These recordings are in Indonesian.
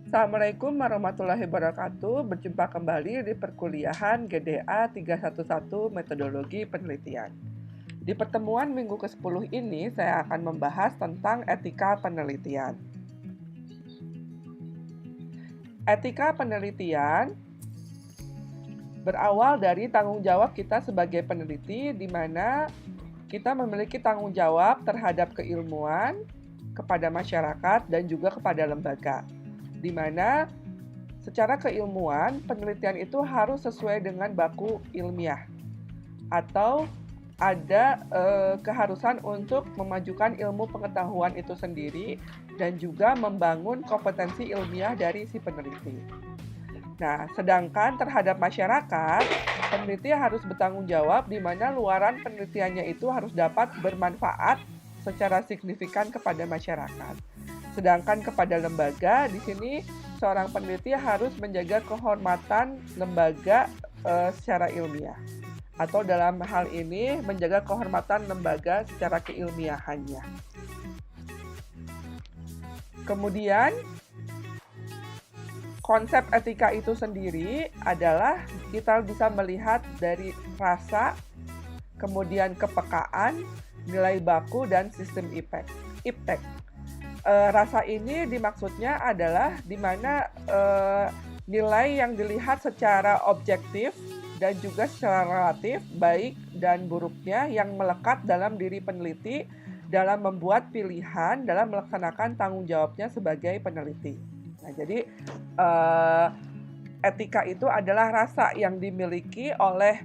Assalamualaikum warahmatullahi wabarakatuh. Berjumpa kembali di perkuliahan GDA 311 Metodologi Penelitian. Di pertemuan minggu ke-10 ini, saya akan membahas tentang etika penelitian. Etika penelitian berawal dari tanggung jawab kita sebagai peneliti, di mana kita memiliki tanggung jawab terhadap keilmuan, kepada masyarakat, dan juga kepada lembaga. Di mana secara keilmuan penelitian itu harus sesuai dengan baku ilmiah atau ada keharusan untuk memajukan ilmu pengetahuan itu sendiri dan juga membangun kompetensi ilmiah dari si peneliti. Nah, sedangkan terhadap masyarakat, peneliti harus bertanggung jawab di mana luaran penelitiannya itu harus dapat bermanfaat secara signifikan kepada masyarakat. Sedangkan kepada lembaga, di sini seorang peneliti harus menjaga kehormatan lembaga secara ilmiah. Atau dalam hal ini, menjaga kehormatan lembaga secara keilmiahannya. Kemudian, konsep etika itu sendiri adalah kita bisa melihat dari rasa, kemudian kepekaan, nilai baku, dan sistem iptek. Rasa ini dimaksudnya adalah di mana nilai yang dilihat secara objektif dan juga secara relatif baik dan buruknya yang melekat dalam diri peneliti dalam membuat pilihan dalam melaksanakan tanggung jawabnya sebagai peneliti. Nah, jadi etika itu adalah rasa yang dimiliki oleh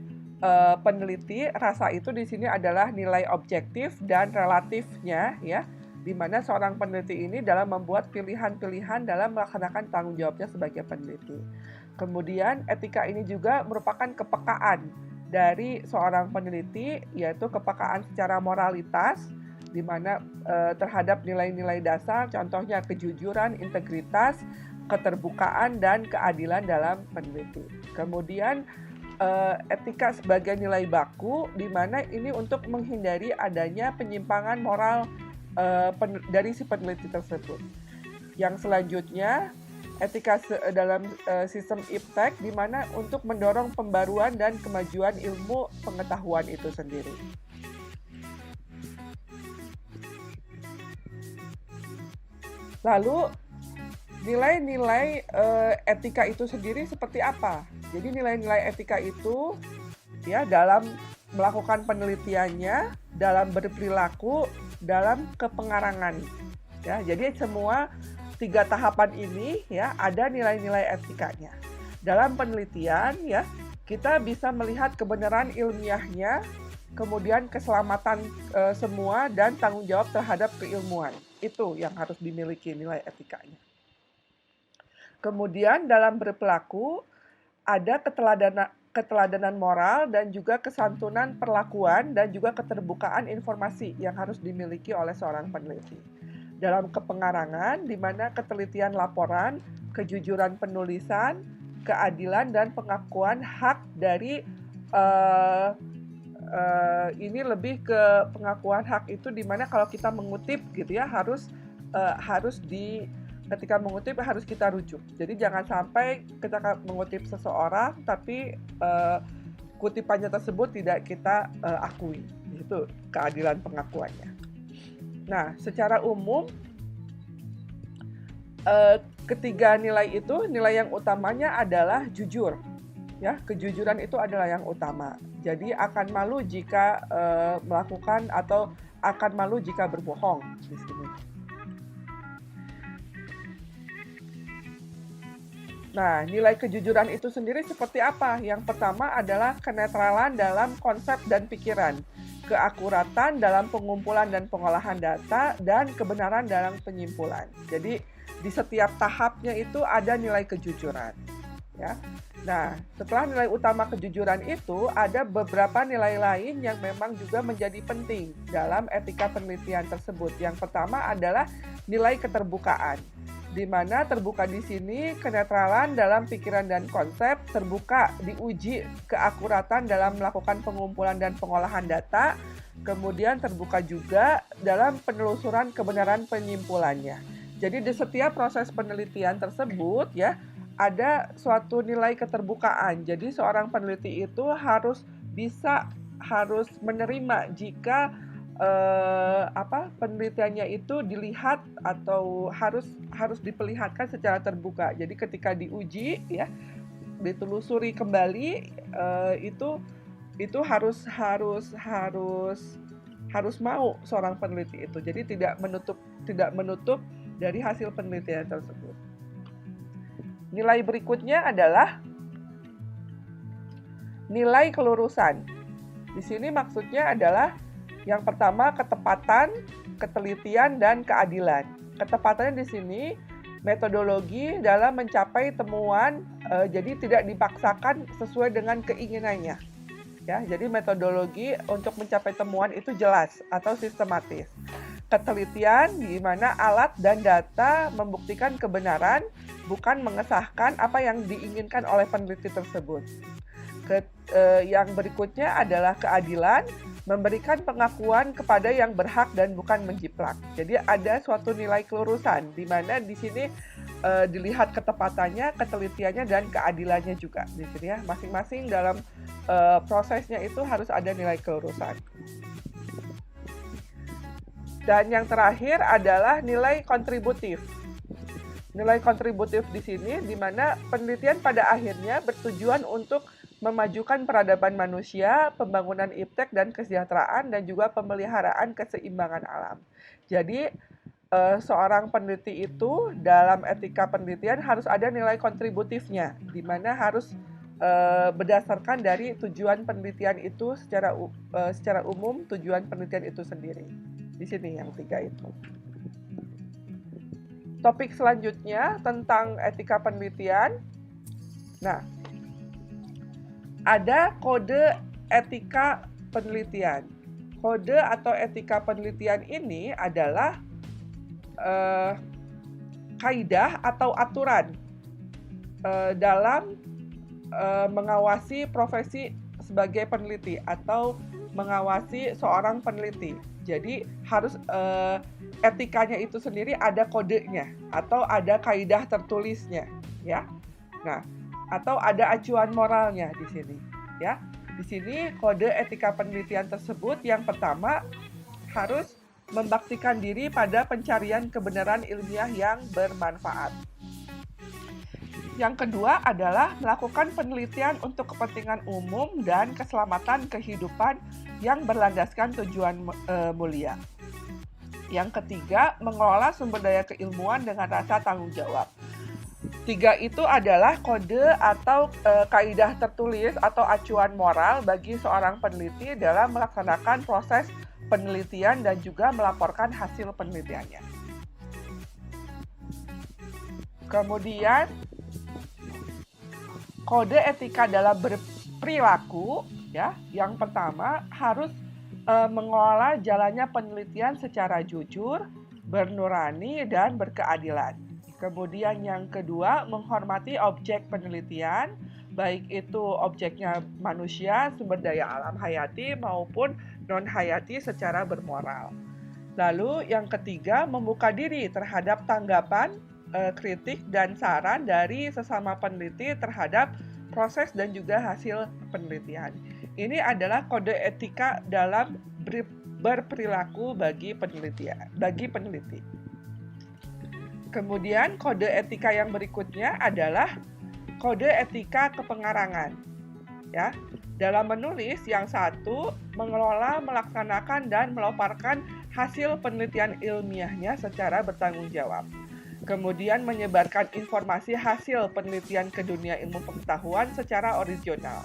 peneliti. Rasa itu di sini adalah nilai objektif dan relatifnya, ya, di mana seorang peneliti ini dalam membuat pilihan-pilihan dalam melaksanakan tanggung jawabnya sebagai peneliti. Kemudian etika ini juga merupakan kepekaan dari seorang peneliti, yaitu kepekaan secara moralitas, di mana terhadap nilai-nilai dasar, contohnya kejujuran, integritas, keterbukaan, dan keadilan dalam peneliti. Kemudian etika sebagai nilai baku, di mana ini untuk menghindari adanya penyimpangan moral dari si peneliti tersebut. Yang selanjutnya, etika dalam sistem iptek, di mana untuk mendorong pembaruan dan kemajuan ilmu pengetahuan itu sendiri. Lalu, nilai-nilai etika itu sendiri seperti apa? Jadi nilai-nilai etika itu, ya, dalam melakukan penelitiannya, dalam berperilaku, dalam kepengarangan. Ya, jadi semua 3 tahapan ini, ya, ada nilai-nilai etikanya. Dalam penelitian, ya, kita bisa melihat kebenaran ilmiahnya, kemudian keselamatan semua, dan tanggung jawab terhadap keilmuan. Itu yang harus dimiliki nilai etikanya. Kemudian dalam berperilaku ada keteladanan moral dan juga kesantunan perlakuan dan juga keterbukaan informasi yang harus dimiliki oleh seorang peneliti. Dalam kepengarangan, di mana ketelitian laporan, kejujuran penulisan, keadilan, dan pengakuan hak dari ini lebih ke pengakuan hak itu, di mana kalau kita mengutip gitu ya, harus ketika mengutip harus kita rujuk. Jadi jangan sampai kita mengutip seseorang tapi kutipannya tersebut tidak kita akui. Itu keadilan pengakuannya. Nah, secara umum ketiga nilai itu, nilai yang utamanya adalah jujur. Ya, kejujuran itu adalah yang utama. Jadi akan malu jika melakukan atau akan malu jika berbohong di sini. Nah, nilai kejujuran itu sendiri seperti apa? Yang pertama adalah kenetralan dalam konsep dan pikiran, keakuratan dalam pengumpulan dan pengolahan data, dan kebenaran dalam penyimpulan. Jadi, di setiap tahapnya itu ada nilai kejujuran. Ya. Nah, setelah nilai utama kejujuran itu, ada beberapa nilai lain yang memang juga menjadi penting dalam etika penelitian tersebut. Yang pertama adalah nilai keterbukaan, di mana terbuka di sini kenetralan dalam pikiran dan konsep, terbuka diuji keakuratan dalam melakukan pengumpulan dan pengolahan data, kemudian terbuka juga dalam penelusuran kebenaran penyimpulannya. Jadi di setiap proses penelitian tersebut ya ada suatu nilai keterbukaan. Jadi seorang peneliti itu harus menerima jika penelitiannya itu dilihat atau harus diperlihatkan secara terbuka. Jadi ketika diuji ya ditelusuri kembali itu harus mau seorang peneliti itu. Jadi tidak menutup dari hasil penelitian tersebut. Nilai berikutnya adalah nilai kelurusan. Di sini maksudnya adalah yang pertama ketepatan, ketelitian, dan keadilan. Ketepatannya di sini metodologi dalam mencapai temuan, jadi tidak dipaksakan sesuai dengan keinginannya. Ya, jadi metodologi untuk mencapai temuan itu jelas atau sistematis. Ketelitian di mana alat dan data membuktikan kebenaran, bukan mengesahkan apa yang diinginkan oleh peneliti tersebut. Yang berikutnya adalah keadilan, memberikan pengakuan kepada yang berhak dan bukan menjiplak. Jadi ada suatu nilai kelurusan di mana di sini dilihat ketepatannya, ketelitiannya, dan keadilannya juga di sini ya. Masing-masing dalam prosesnya itu harus ada nilai kelurusan. Dan yang terakhir adalah nilai kontributif. Nilai kontributif di sini di mana penelitian pada akhirnya bertujuan untuk memajukan peradaban manusia, pembangunan iptek dan kesejahteraan, dan juga pemeliharaan keseimbangan alam. Jadi seorang peneliti itu dalam etika penelitian harus ada nilai kontributifnya, di mana harus berdasarkan dari tujuan penelitian itu secara umum, tujuan penelitian itu sendiri. Di sini yang 3 itu. Topik selanjutnya tentang etika penelitian. Nah, ada kode etika penelitian. Kode atau etika penelitian ini adalah kaidah atau aturan dalam mengawasi profesi sebagai peneliti atau mengawasi seorang peneliti. Jadi harus etikanya itu sendiri ada kodenya atau ada kaidah tertulisnya, ya. Nah, atau ada acuan moralnya di sini, ya. Di sini kode etika penelitian tersebut yang pertama harus membaktikan diri pada pencarian kebenaran ilmiah yang bermanfaat. Yang kedua adalah melakukan penelitian untuk kepentingan umum dan keselamatan kehidupan yang berlandaskan tujuan mulia. Yang ketiga, mengelola sumber daya keilmuan dengan rasa tanggung jawab. 3 itu adalah kode atau kaidah tertulis atau acuan moral bagi seorang peneliti dalam melaksanakan proses penelitian dan juga melaporkan hasil penelitiannya. Kemudian, kode etika dalam berperilaku, ya, yang pertama harus mengelola jalannya penelitian secara jujur, bernurani, dan berkeadilan. Kemudian yang kedua, menghormati objek penelitian, baik itu objeknya manusia, sumber daya alam hayati, maupun non-hayati secara bermoral. Lalu yang ketiga, membuka diri terhadap tanggapan, kritik, dan saran dari sesama peneliti terhadap proses dan juga hasil penelitian. Ini adalah kode etika dalam berperilaku bagi peneliti. Kemudian kode etika yang berikutnya adalah kode etika kepengarangan. Ya, dalam menulis yang satu, mengelola, melaksanakan, dan melaporkan hasil penelitian ilmiahnya secara bertanggung jawab. Kemudian menyebarkan informasi hasil penelitian ke dunia ilmu pengetahuan secara original.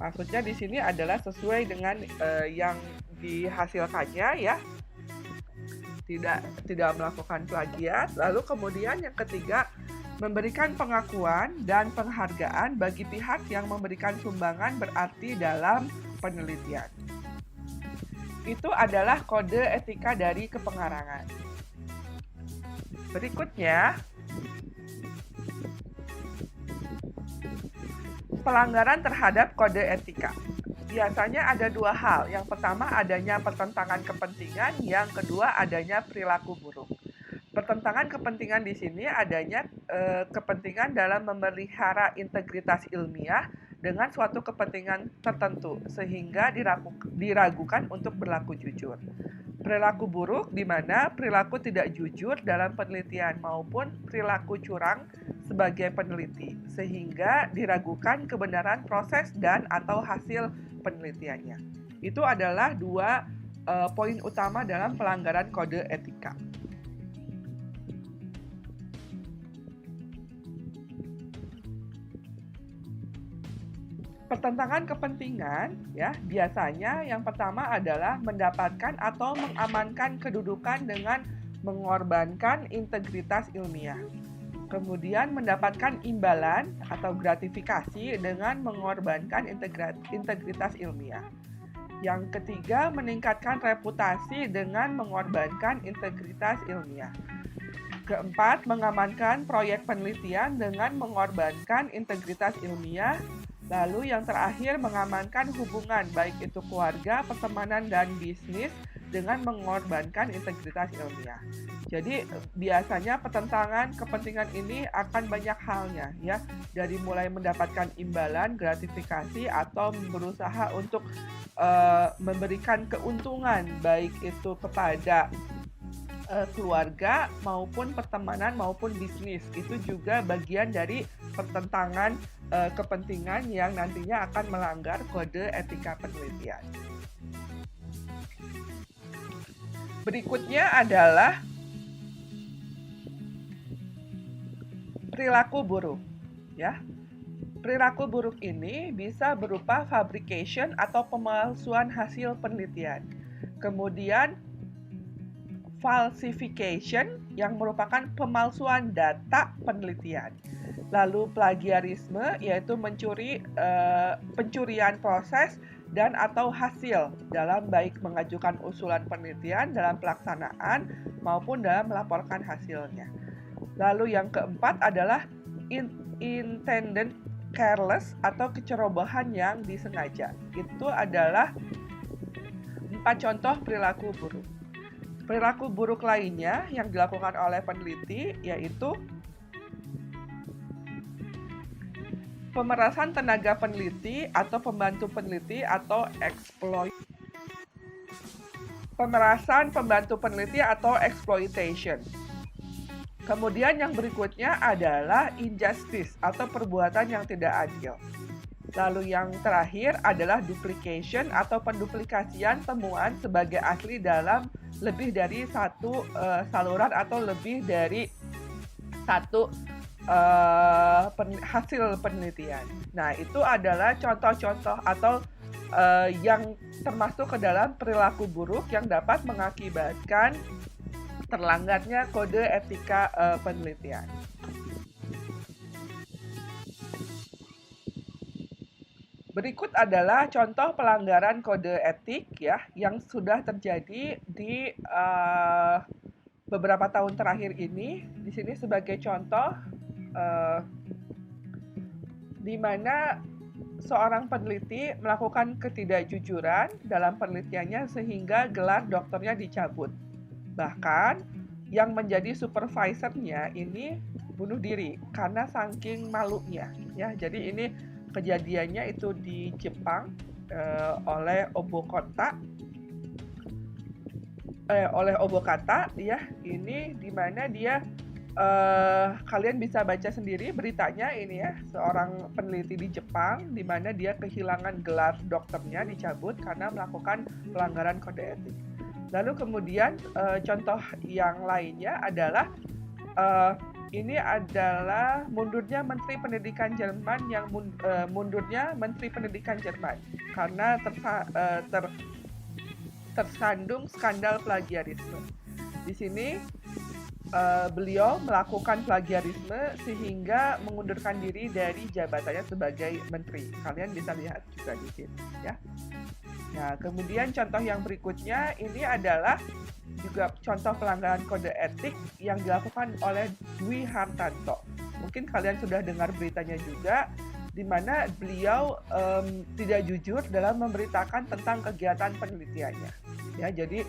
Maksudnya di sini adalah sesuai dengan yang dihasilkannya, ya. Tidak melakukan plagiat. Lalu kemudian yang ketiga, memberikan pengakuan dan penghargaan bagi pihak yang memberikan sumbangan berarti dalam penelitian. Itu adalah kode etika dari kepengarangan. Berikutnya, pelanggaran terhadap kode etika. Biasanya ada 2 hal. Yang pertama adanya pertentangan kepentingan, yang kedua adanya perilaku buruk. Pertentangan kepentingan di sini adanya kepentingan dalam memelihara integritas ilmiah dengan suatu kepentingan tertentu sehingga diragukan untuk berlaku jujur. Perilaku buruk di mana perilaku tidak jujur dalam penelitian maupun perilaku curang sebagai peneliti sehingga diragukan kebenaran proses dan atau hasil penelitiannya. Itu adalah dua poin utama dalam pelanggaran kode etika. Pertentangan kepentingan ya biasanya yang pertama adalah mendapatkan atau mengamankan kedudukan dengan mengorbankan integritas ilmiah. Kemudian mendapatkan imbalan atau gratifikasi dengan mengorbankan integritas ilmiah. Yang ketiga, meningkatkan reputasi dengan mengorbankan integritas ilmiah. Keempat, mengamankan proyek penelitian dengan mengorbankan integritas ilmiah. Lalu yang terakhir, mengamankan hubungan baik itu keluarga, pertemanan, dan bisnis dengan mengorbankan integritas ilmiah. Jadi biasanya pertentangan kepentingan ini akan banyak halnya ya, dari mulai mendapatkan imbalan, gratifikasi, atau berusaha untuk memberikan keuntungan baik itu kepada keluarga maupun pertemanan maupun bisnis. Itu juga bagian dari pertentangan kepentingan yang nantinya akan melanggar kode etika penelitian. Berikutnya adalah perilaku buruk, ya. Perilaku buruk ini bisa berupa fabrication atau pemalsuan hasil penelitian. Kemudian falsification yang merupakan pemalsuan data penelitian. Lalu plagiarisme yaitu pencurian proses dan atau hasil dalam baik mengajukan usulan penelitian dalam pelaksanaan maupun dalam melaporkan hasilnya. Lalu yang keempat adalah intended careless atau kecerobohan yang disengaja. Itu adalah 4 contoh perilaku buruk. Perilaku buruk lainnya yang dilakukan oleh peneliti yaitu pemerasan tenaga peneliti atau pembantu peneliti atau pemerasan pembantu peneliti atau exploitation. Kemudian yang berikutnya adalah injustice atau perbuatan yang tidak adil. Lalu yang terakhir adalah duplication atau penduplikasian temuan sebagai asli dalam lebih dari satu saluran atau lebih dari satu hasil penelitian. Nah, itu adalah contoh-contoh atau yang termasuk ke dalam perilaku buruk yang dapat mengakibatkan terlanggarnya kode etika penelitian. Berikut adalah contoh pelanggaran kode etik ya yang sudah terjadi di beberapa tahun terakhir ini. Di sini sebagai contoh di mana seorang peneliti melakukan ketidakjujuran dalam penelitiannya sehingga gelar doktornya dicabut. Bahkan yang menjadi supervisornya ini bunuh diri karena saking malunya ya. Jadi ini kejadiannya itu di Jepang oleh Obokata ya. Ini di mana dia kalian bisa baca sendiri beritanya ini ya, seorang peneliti di Jepang di mana dia kehilangan gelar dokternya dicabut karena melakukan pelanggaran kode etik. Lalu kemudian contoh yang lainnya adalah ini adalah mundurnya Menteri Pendidikan Jerman yang mundurnya Menteri Pendidikan Jerman karena tersandung skandal plagiarisme. Di sini beliau melakukan plagiarisme sehingga mengundurkan diri dari jabatannya sebagai menteri. Kalian bisa lihat juga di sini ya. Nah, kemudian contoh yang berikutnya ini adalah juga contoh pelanggaran kode etik yang dilakukan oleh Dwi Hartanto. Mungkin kalian sudah dengar beritanya juga, di mana beliau tidak jujur dalam memberitakan tentang kegiatan penelitiannya. Ya, jadi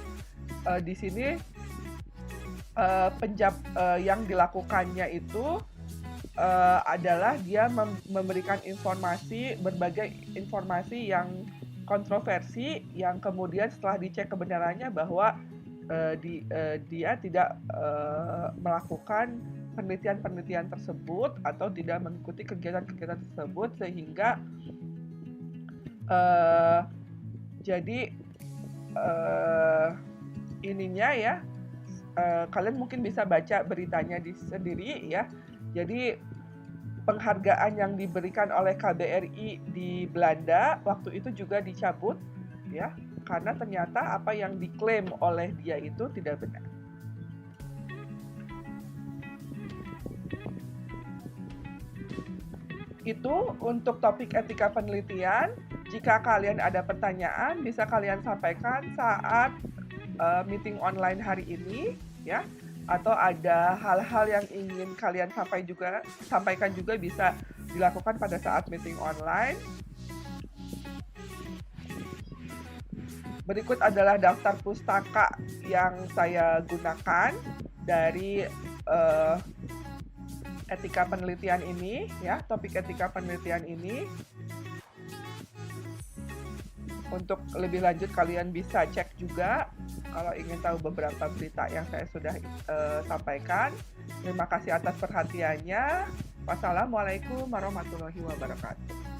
di sini yang dilakukannya itu adalah dia memberikan berbagai informasi yang kontroversi, yang kemudian setelah dicek kebenarannya bahwa dia tidak melakukan penelitian-penelitian tersebut atau tidak mengikuti kegiatan-kegiatan tersebut, sehingga jadi ininya ya, kalian mungkin bisa baca beritanya sendiri ya. Jadi penghargaan yang diberikan oleh KBRI di Belanda waktu itu juga dicabut ya, karena ternyata apa yang diklaim oleh dia itu tidak benar. Itu untuk topik etika penelitian. Jika kalian ada pertanyaan, bisa kalian sampaikan saat meeting online hari ini ya, atau ada hal-hal yang ingin kalian sampaikan juga bisa dilakukan pada saat meeting online. Berikut adalah daftar pustaka yang saya gunakan dari etika penelitian ini ya, topik etika penelitian ini. Untuk lebih lanjut kalian bisa cek juga kalau ingin tahu beberapa berita yang saya sudah sampaikan. Terima kasih atas perhatiannya. Wassalamualaikum warahmatullahi wabarakatuh.